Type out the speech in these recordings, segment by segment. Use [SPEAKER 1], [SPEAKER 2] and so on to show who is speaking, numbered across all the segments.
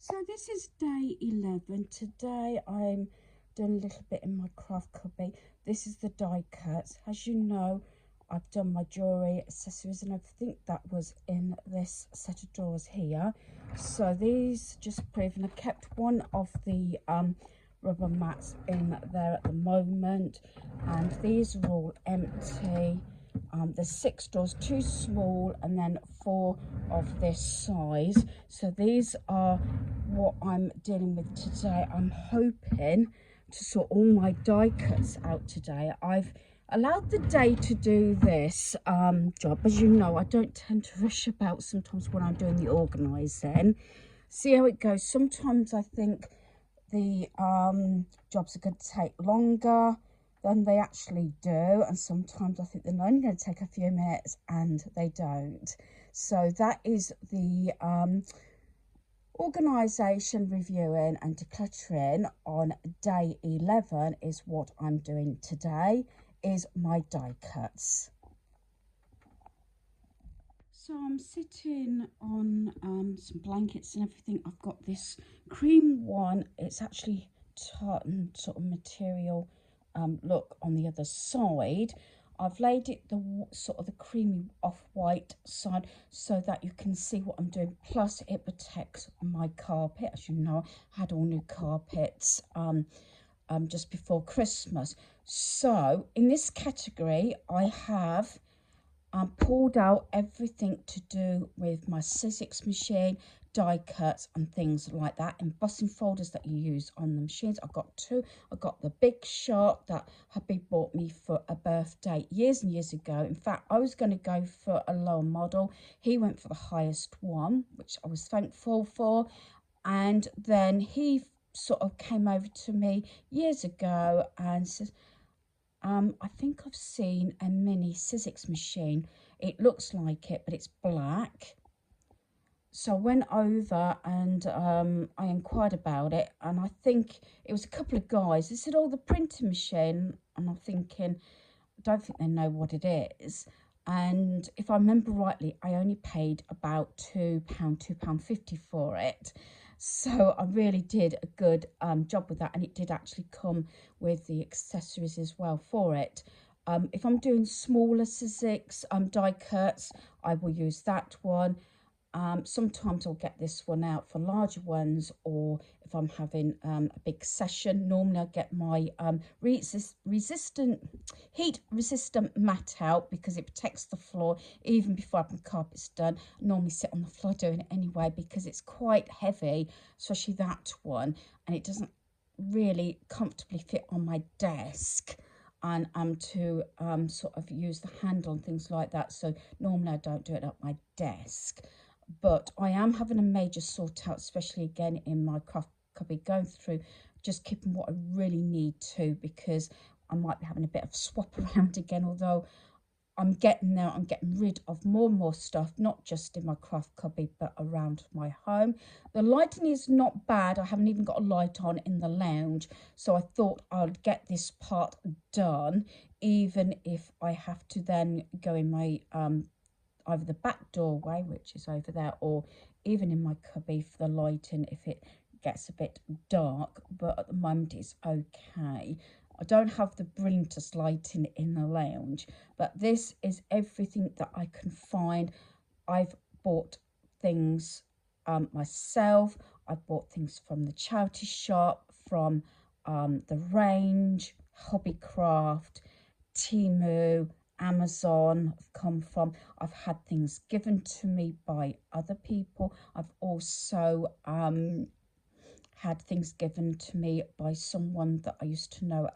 [SPEAKER 1] So this is day 11. Today I'm doing a little bit in my craft cubby. This is the die cuts. As you know, I've done my jewellery, accessories and everything that was in this set of drawers here. So these just proving, I kept one of the rubber mats in there at the moment, and these are all empty. There's 6 drawers, 2 small and then 4 of this size. So these are what I'm dealing with today. I'm hoping to sort all my die cuts out today. I've allowed the day to do this job. As you know, I don't tend to rush about sometimes when I'm doing the organising. See how it goes. Sometimes I think the jobs are going to take longer than they actually do, and sometimes I think they're only going to take a few minutes and they don't. So that is the organisation, reviewing and decluttering on day 11 is what I'm doing today, is my die cuts. So I'm sitting on some blankets and everything. I've got this cream one. It's actually tartan sort of material look on the other side. I've laid it the sort of the creamy off-white side so that you can see what I'm doing. Plus it protects my carpet. As you know, I had all new carpets just before Christmas. So in this category I have pulled out everything to do with my Sizzix machine, die cuts and things like that, embossing folders that you use on the machines. I've got 2. I've got the big shark that hubby bought me for a birthday years and years ago. In fact, I was going to go for a lower model. He went for the highest one, which I was thankful for. And then he sort of came over to me years ago and said, I think I've seen a mini Sizzix machine. It looks like it, but it's black. So I went over and I inquired about it, and I think it was a couple of guys. They said, oh, the printing machine. And I'm thinking, I don't think they know what it is. And if I remember rightly, I only paid about £2, £2.50 for it. So I really did a good job with that, and it did actually come with the accessories as well for it. If I'm doing smaller Sizzix die cuts, I will use that one. Sometimes I'll get this one out for larger ones, or if I'm having a big session. Normally I get my heat resistant mat out because it protects the floor even before my carpet's done. I normally sit on the floor doing it anyway because it's quite heavy, especially that one, and it doesn't really comfortably fit on my desk, and to sort of use the handle and things like that. So normally I don't do it at my desk. But I am having a major sort out, especially again in my craft cubby, going through just keeping what I really need to, because I might be having a bit of swap around again, although I'm getting there. I'm getting rid of more and more stuff, not just in my craft cubby but around my home. The lighting is not bad. I haven't even got a light on in the lounge, so I thought I'd get this part done, even if I have to then go in my either the back doorway, which is over there, or even in my cubby for the lighting if it gets a bit dark. But at the moment it's okay. I don't have the brilliantest lighting in the lounge, but this is everything that I can find. I've bought things myself. I've bought things from the charity shop, from the range, Hobbycraft, Temu, Amazon have come from. I've had things given to me by other people. I've also had things given to me by someone that I used to know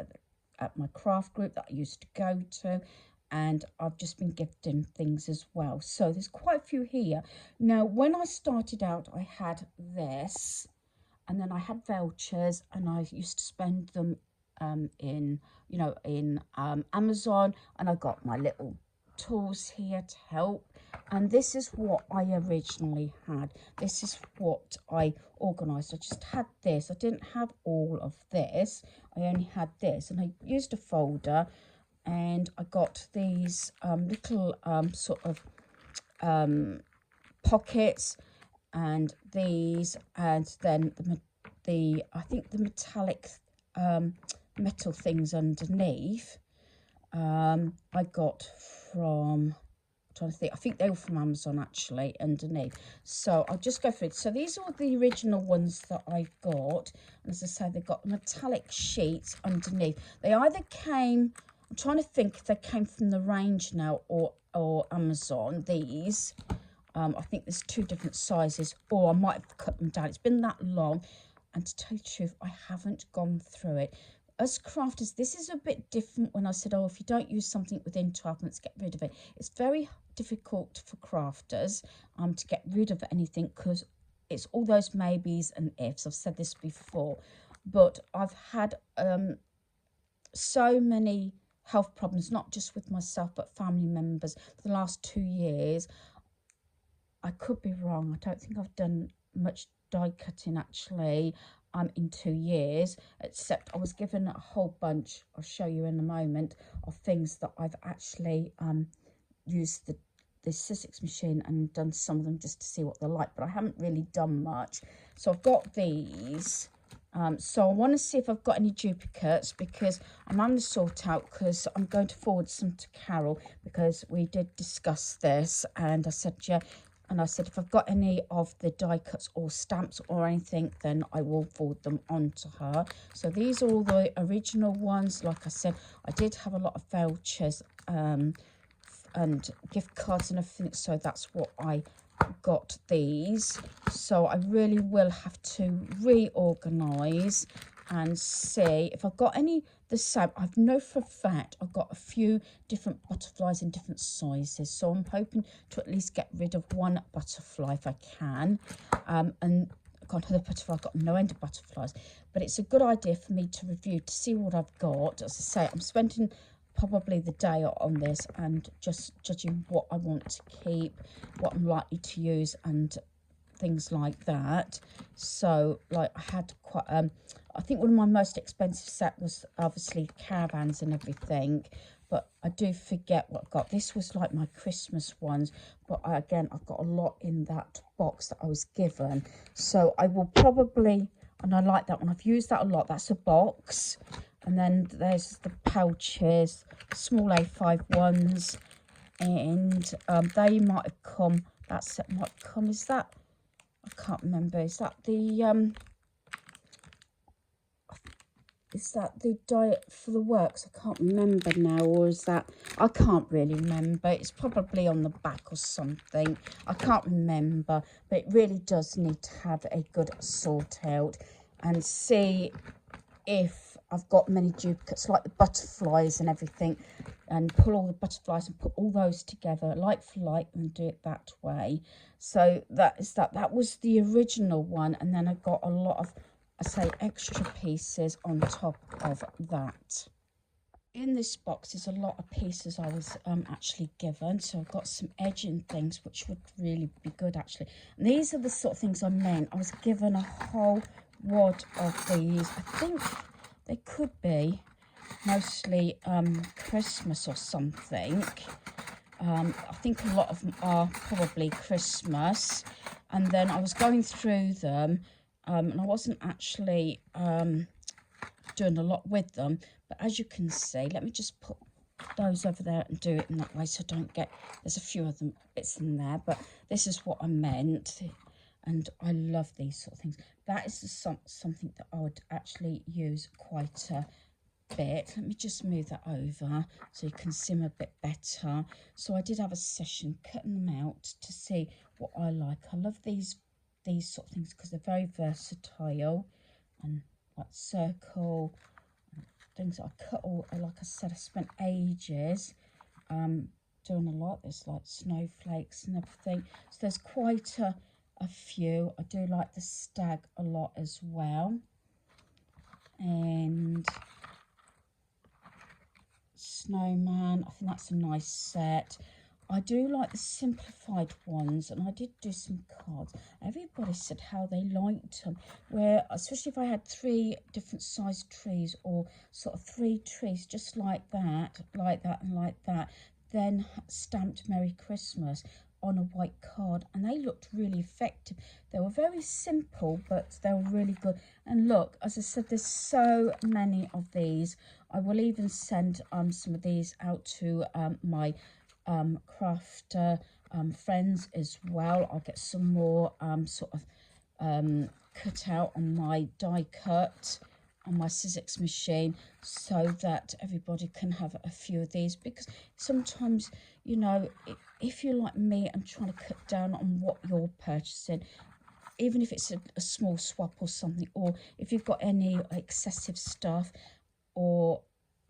[SPEAKER 1] at my craft group that I used to go to, and I've just been gifting things as well. So there's quite a few here. Now, when I started out, I had this, and then I had vouchers, and I used to spend them in Amazon, and I got my little tools here to help. And this is what I originally had. This is what I organised. I just had this. I didn't have all of this. I only had this, and I used a folder, and I got these little sort of pockets, and these, and then the I think the metallic metal things underneath I got from, I'm trying to think, I think they were from Amazon actually underneath. So I'll just go through it. So these are the original ones that I got, and as I say, they've got metallic sheets underneath. They either came, I'm trying to think if they came from the range now or Amazon, these. I think there's 2 different sizes, or I might have cut them down. It's been that long, and to tell you the truth, I haven't gone through it. As crafters, this is a bit different. When I said, oh, if you don't use something within 12 months, get rid of it. It's very difficult for crafters to get rid of anything, because it's all those maybes and ifs. I've said this before, but I've had so many health problems, not just with myself, but family members for the last 2 years. I could be wrong. I don't think I've done much die cutting actually in 2 years, except I was given a whole bunch, I'll show you in a moment, of things that I've actually used the Sizzix machine and done some of them just to see what they're like, but I haven't really done much. So I've got these. So I want to see if I've got any duplicates, because I'm having to sort out, because I'm going to forward some to Carol, because we did discuss this, and I said, yeah, and I said, if I've got any of the die cuts or stamps or anything, then I will forward them on to her. So these are all the original ones. Like I said, I did have a lot of vouchers and gift cards and everything, so that's what I got these. So I really will have to reorganize and see if I've got any the same. I know for a fact I've got a few different butterflies in different sizes, so I'm hoping to at least get rid of one butterfly if I can. And I've got another butterfly, I've got no end of butterflies, but it's a good idea for me to review to see what I've got. As I say, I'm spending probably the day on this and just judging what I want to keep, what I'm likely to use, and things like that. So like I had quite I think one of my most expensive set was obviously caravans and everything, but I do forget what I've got. This was like my Christmas ones, but again, I've got a lot in that box that I was given, so I will probably, and I like that one, I've used that a lot. That's a box. And then there's the pouches, small A5 ones, and they might have come, that set might come, is that, I can't remember, is that the diet for the works? I can't remember now, or is that, I can't really remember. It's probably on the back or something, I can't remember, but it really does need to have a good sort out and see if I've got many duplicates, like the butterflies and everything, and pull all the butterflies and put all those together like for like and do it that way. So that was the original one, and then I got a lot of, I say, extra pieces on top of that. In this box is a lot of pieces I was actually given, so I've got some edging things which would really be good actually. And these are the sort of things I meant. I was given a whole wad of these. I think they could be mostly Christmas or something. I think a lot of them are probably Christmas. And then I was going through them, and I wasn't actually doing a lot with them, but as you can see, let me just put those over there and do it in that way so I don't get, there's a few of them bits in there, but this is what I meant. And I love these sort of things. That is something that I would actually use quite a bit. Let me just move that over so you can see them a bit better. So I did have a session cutting them out to see what I like. I love these sort of things because they're very versatile, and like circle things that I cut all, like I said, I spent ages doing a lot. There's like snowflakes and everything, so there's quite a few. I do like the stag a lot as well, and snowman, I think that's a nice set. I do like the simplified ones, and I did do some cards. Everybody said how they liked them, where especially if I had 3 different sized trees, or sort of 3 trees just like that, and like that, then stamped Merry Christmas. on a white card, and they looked really effective. They were very simple, but they were really good. And look, as I said, there's so many of these. I will even send some of these out to my crafter friends as well. I'll get some more sort of cut out on my die cut on my Sizzix machine, so that everybody can have a few of these, because sometimes, you know, if you're like me and trying to cut down on what you're purchasing, even if it's a small swap or something, or if you've got any excessive stuff, or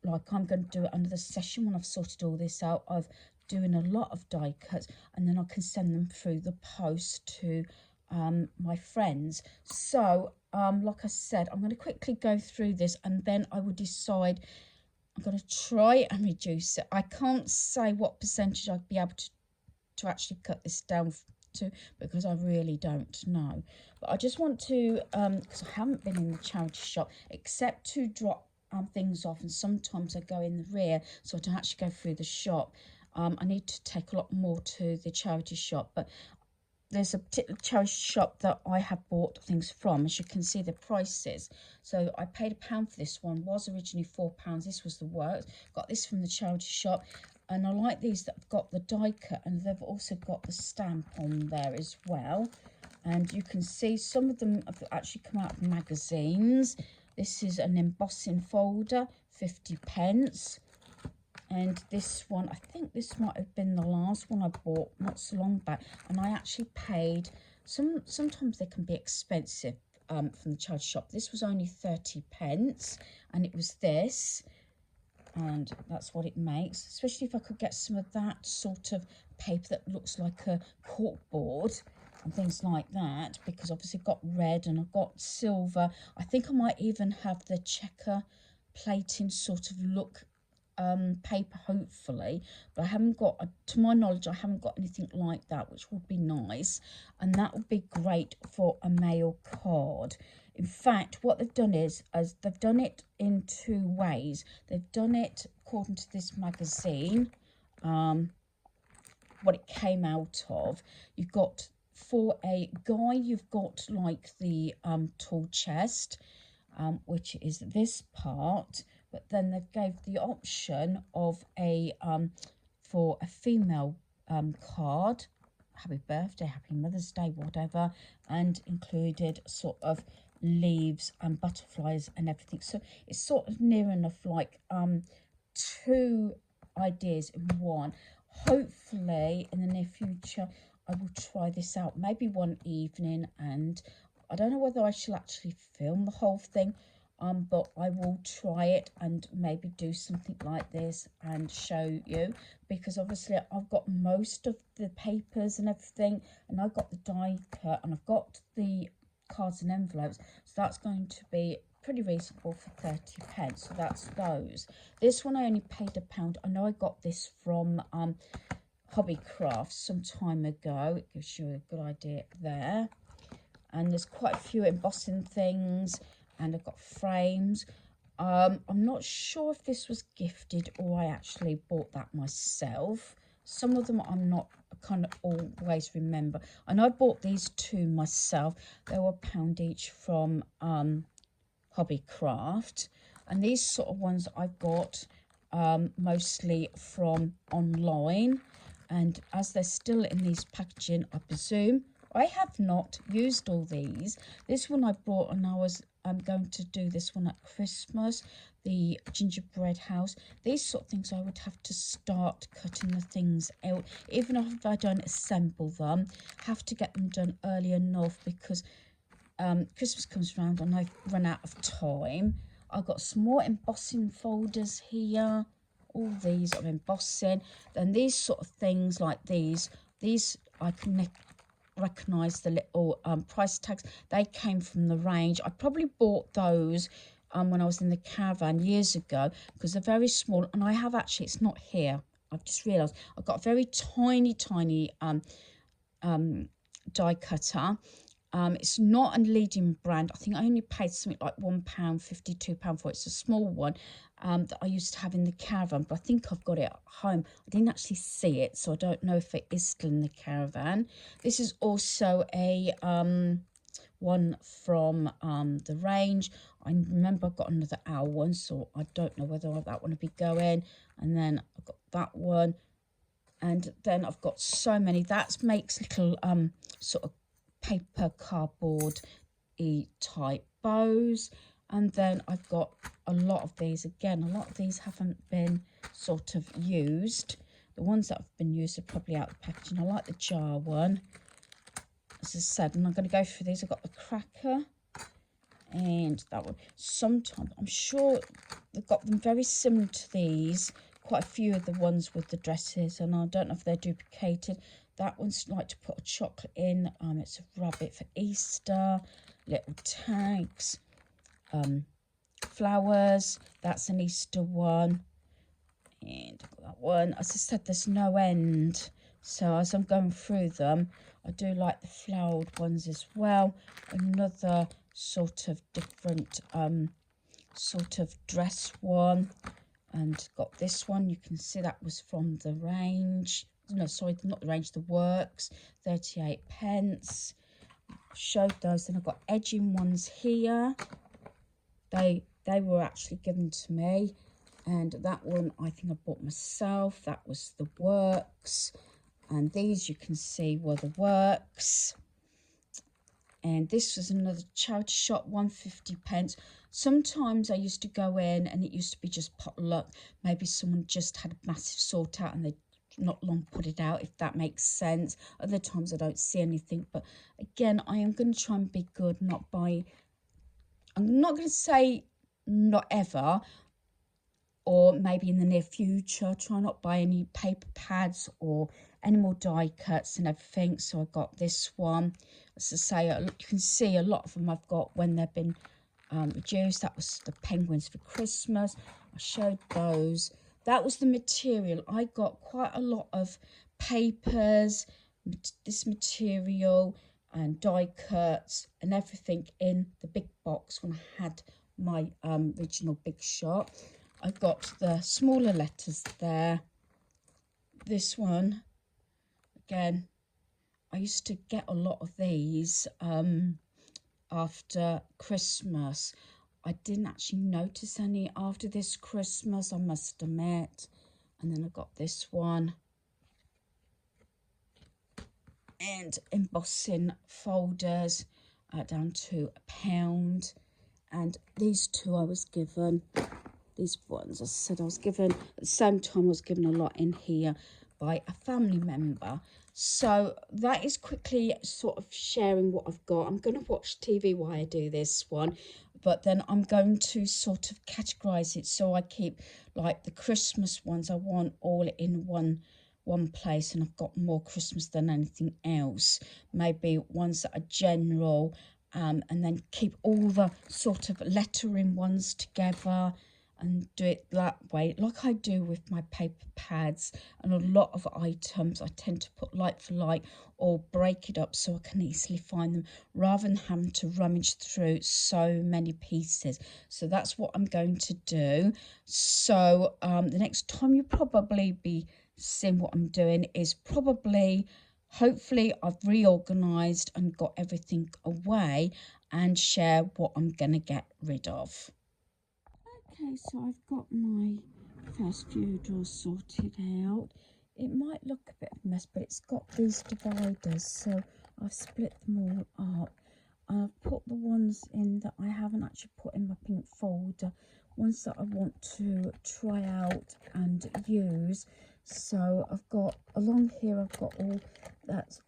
[SPEAKER 1] like I'm going to do it under the session when I've sorted all this out, I've doing a lot of die cuts, and then I can send them through the post to my friends. So like I said, I'm going to quickly go through this, and then I will decide. I'm going to try and reduce it. I can't say what percentage I'd be able to actually cut this down to, because I really don't know. But I just want to, because I haven't been in the charity shop except to drop things off, and sometimes I go in the rear, so I don't actually go through the shop. I need to take a lot more to the charity shop, but there's a particular charity shop that I have bought things from. As you can see, the prices. So I paid £1 for this one. Was originally £4. This was the works. Got this from the charity shop, and I like these that have got the die cut, and they've also got the stamp on there as well. And you can see some of them have actually come out of magazines. This is an embossing folder, 50p. And this one, I think this might have been the last one I bought not so long back, and I actually paid, sometimes they can be expensive from the charity shop. This was only 30p, and it was this, and that's what it makes. Especially if I could get some of that sort of paper that looks like a corkboard and things like that, because obviously I've got red and I've got silver. I think I might even have the checker plating sort of look paper, hopefully, but I haven't got, to my knowledge, I haven't got anything like that, which would be nice, and that would be great for a mail card. In fact, what they've done is they've done it in two ways. They've done it according to this magazine, what it came out of. You've got, for a guy, you've got like the tool chest, which is this part, but then they've gave the option of a for a female card, happy birthday, happy Mother's Day, whatever, and included sort of leaves and butterflies and everything. So it's sort of near enough like two ideas in one. Hopefully in the near future I will try this out, maybe one evening, and I don't know whether I shall actually film the whole thing, but I will try it and maybe do something like this and show you, because obviously I've got most of the papers and everything, and I've got the die cut, and I've got the cards and envelopes, so that's going to be pretty reasonable for 30p. So that's those. This one I only paid £1. I know I got this from Hobbycraft some time ago. It gives you a good idea there. And there's quite a few embossing things, and I've got frames. I'm not sure if this was gifted or I actually bought that myself. Some of them I'm not kind of always remember. And I bought these two myself. They were £1 each from Hobbycraft. And these sort of ones I got mostly from online. And as they're still in these packaging, I presume I have not used all these. This one I bought, and I'm going to do this one at Christmas, the gingerbread house. These sort of things I would have to start cutting the things out, even if I don't assemble them. Have to get them done early enough, because Christmas comes around and I've run out of time. I've got some more embossing folders here. All these are embossing. Then these sort of things like these I can recognise the little price tags. They came from the range. I probably bought those when I was in the caravan years ago, because they're very small, and I have actually, it's not here, I've just realised I've got a very tiny die cutter, It's not a leading brand. I think I only paid something like £1, £52 for it. It's a small one that I used to have in the caravan, but I think I've got it at home. I didn't actually see it, so I don't know if it is still in the caravan. This is also a one from the range. I remember I got another owl one, so I don't know whether that one will be going. And then I've got that one, and then I've got so many. That makes little sort of paper cardboard type bows. And then I've got a lot of these. Again, a lot of these haven't been sort of used. The ones that have been used are probably out of the packaging. I like the jar one, as I said, and I'm going to go through these. I've got the cracker and that one. Sometimes I'm sure they've got them very similar to these, quite a few of the ones with the dresses, and I don't know if they're duplicated. That one's like to put a chocolate in. It's a rabbit for Easter, little tags, flowers. That's an Easter one. And I've got that one. As I said, there's no end, so as I'm going through them, I do like the flowered ones as well. Another sort of different sort of dress one, and got this one. You can see that was from the range. No, sorry, not the range, the works. 38p. Showed those. Then I've got edging ones here. They were actually given to me, and that one I think I bought myself. That was the works, and these you can see were the works. And this was another charity shop, 150p. Sometimes I used to go in and it used to be just potluck. Maybe someone just had a massive sort out and they not long put it out, if that makes sense. Other times I don't see anything, but again, I am going to try and be good, not buy. I'm not going to say not ever, or maybe in the near future, try not buy any paper pads or any more die cuts and everything. So I got this one. As I say, you can see a lot of them I've got when they've been reduced. That was the penguins for Christmas. I showed those. That was the material. I got quite a lot of papers, this material and die cuts and everything in the big box when I had my original big shop. I got the smaller letters there. This one, again, I used to get a lot of these after Christmas. I didn't actually notice any after this Christmas, I must admit. And then I got this one. And embossing folders down to £1. And these two I was given. These ones, as I said, I was given, at the same time I was given a lot in here by a family member. So that is quickly sort of sharing what I've got. I'm going to watch TV while I do this one, but then I'm going to sort of categorise it. So I keep, like, the Christmas ones I want all in one place, and I've got more Christmas than anything else. Maybe ones that are general, and then keep all the sort of lettering ones together and do it that way, like I do with my paper pads. And a lot of items I tend to put like for like or break it up so I can easily find them rather than having to rummage through so many pieces. So that's what I'm going to do. So the next time you probably be seeing what I'm doing is probably, hopefully I've reorganised and got everything away and share what I'm going to get rid of. Okay, so I've got my first few drawers sorted out. It might look a bit of a mess, but it's got these dividers, so I've split them all up. I've put the ones in that I haven't actually put in my pink folder, ones that I want to try out and use. So I've got, along here, I've got all that's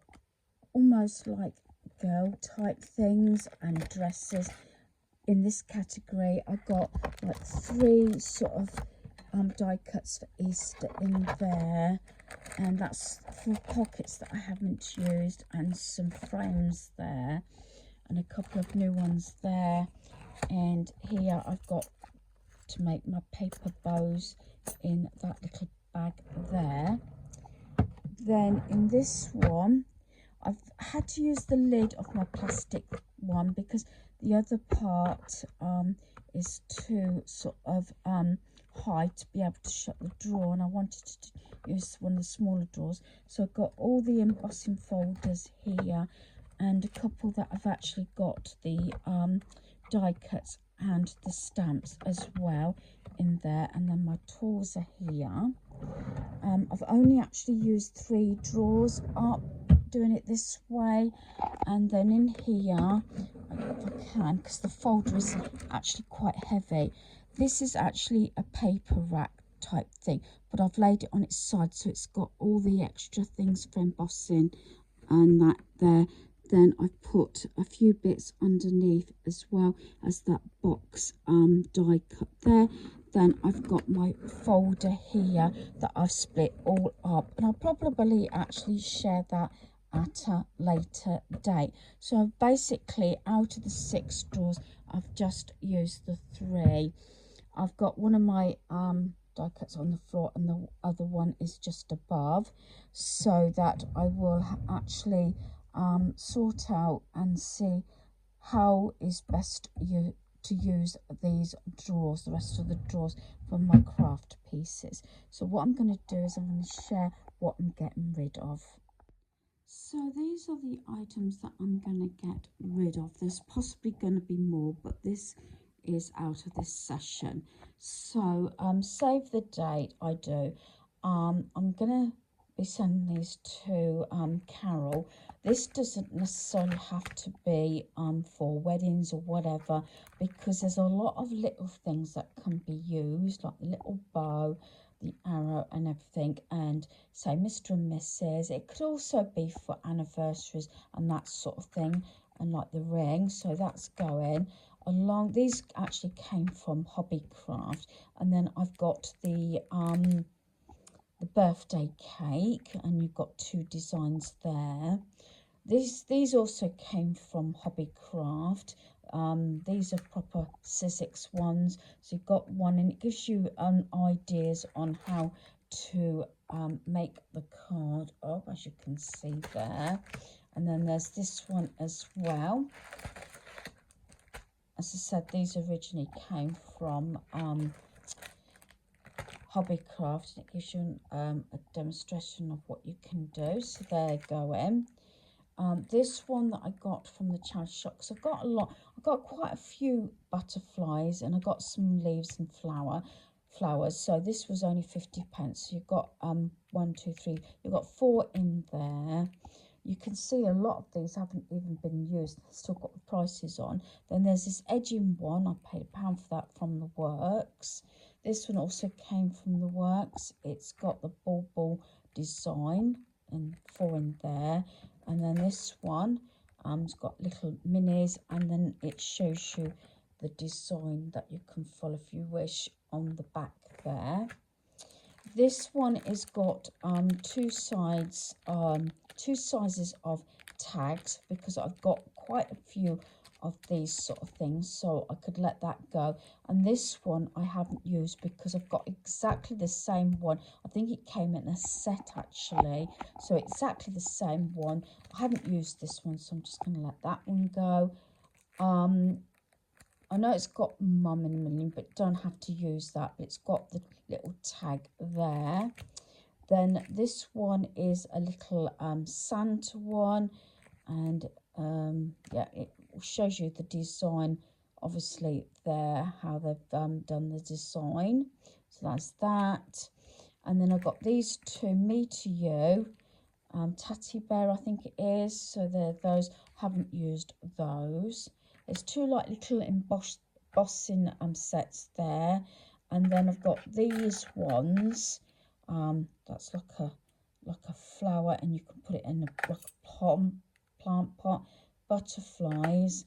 [SPEAKER 1] almost like girl type things and dresses. In this category, I got like 3 sort of die cuts for Easter in there, and that's for pockets that I haven't used, and some frames there, and a couple of new ones there. And here I've got to make my paper bows in that little bag there. Then in this one, I've had to use the lid of my plastic one because the other part is too sort of high to be able to shut the drawer, and I wanted to use one of the smaller drawers. So I've got all the embossing folders here, and a couple that I've actually got the die cuts and the stamps as well in there, and then my tools are here. I've only actually used 3 drawers up doing it this way, and then in here, if I can, because the folder is actually quite heavy, this is actually a paper rack type thing, but I've laid it on its side so it's got all the extra things for embossing and that there. Then I've put a few bits underneath as well as that box die cut there. Then I've got my folder here that I've split all up, and I'll probably actually share that at a later date. So basically, out of the 6 drawers, I've just used the 3. I've got one of my die cuts on the floor, and the other one is just above, so that I will actually sort out and see how is best to use these drawers, the rest of the drawers, for my craft pieces. So what I'm going to do is I'm going to share what I'm getting rid of. So these are the items that I'm going to get rid of. There's possibly going to be more, but this is out of this session. So save the date I do. I'm going to be sending these to Carol. This doesn't necessarily have to be for weddings or whatever, because there's a lot of little things that can be used, like the little bow, the arrow and everything, and say Mr. and Mrs. It could also be for anniversaries and that sort of thing, and like the ring. So that's going along. These actually came from Hobbycraft, and then I've got the birthday cake, and you've got 2 designs there. These also came from Hobbycraft. These are proper Sizzix ones, so you've got one, and it gives you ideas on how to make the card up, as you can see there. And then there's this one as well. As I said, these originally came from Hobbycraft, and it gives you a demonstration of what you can do. So there you go in. This one that I got from the charity shop, because I've got a lot, I've got quite a few butterflies, and I got some leaves and flowers. So this was only 50p. So you've got 1, 2, 3. You've got 4 in there. You can see a lot of these haven't even been used. They've still got the prices on. Then there's this edging one. I paid £1 for that from the Works. This one also came from the Works. It's got the ball design, and 4 in there. And then this one it's got little minis, and then it shows you the design that you can follow if you wish on the back there. This one has got 2 sides, 2 sizes of tags, because I've got quite a few of these sort of things, so I could let that go. And this one I haven't used because I've got exactly the same one. I think it came in a set actually, so exactly the same one. I haven't used this one, so I'm just going to let that one go. I know it's got Mum in a Million, but don't have to use that. But it's got the little tag there. Then this one is a little Santa one, and yeah, it shows you the design, obviously there, how they've done the design. So that's that. And then I've got these 2, Me to You, Tatty Bear I think it is. So they're those. Haven't used those. There's 2 like little embossing sets there, and then I've got these ones. That's like a flower, and you can put it in a plant pot, butterflies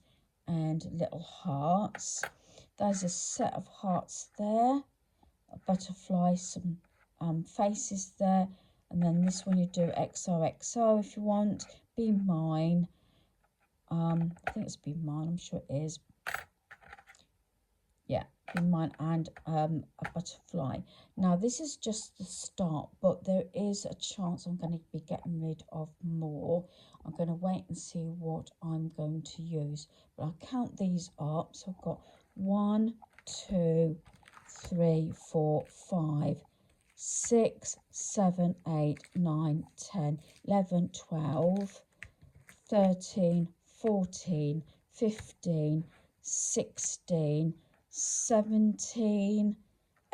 [SPEAKER 1] and little hearts. There's a set of hearts there, a butterfly, some faces there, and then this one you do XOXO if you want. Be Mine. I think it's Be Mine, I'm sure it is. Yeah, in mine, and a butterfly. Now this is just the start, but there is a chance I'm going to be getting rid of more. I'm going to wait and see what I'm going to use, but I'll count these up. So I've got 1, 2, 3, 4, 5, 6, 7, 8, 9, 10, 11, 12, 13, 14, 15, 16, 17,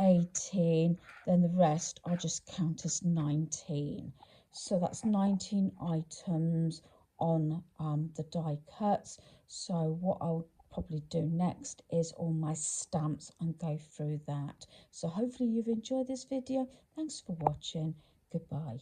[SPEAKER 1] 18, then the rest I'll just count as 19. So that's 19 items on the die cuts. So what I'll probably do next is all my stamps and go through that. So hopefully you've enjoyed this video. Thanks for watching. Goodbye.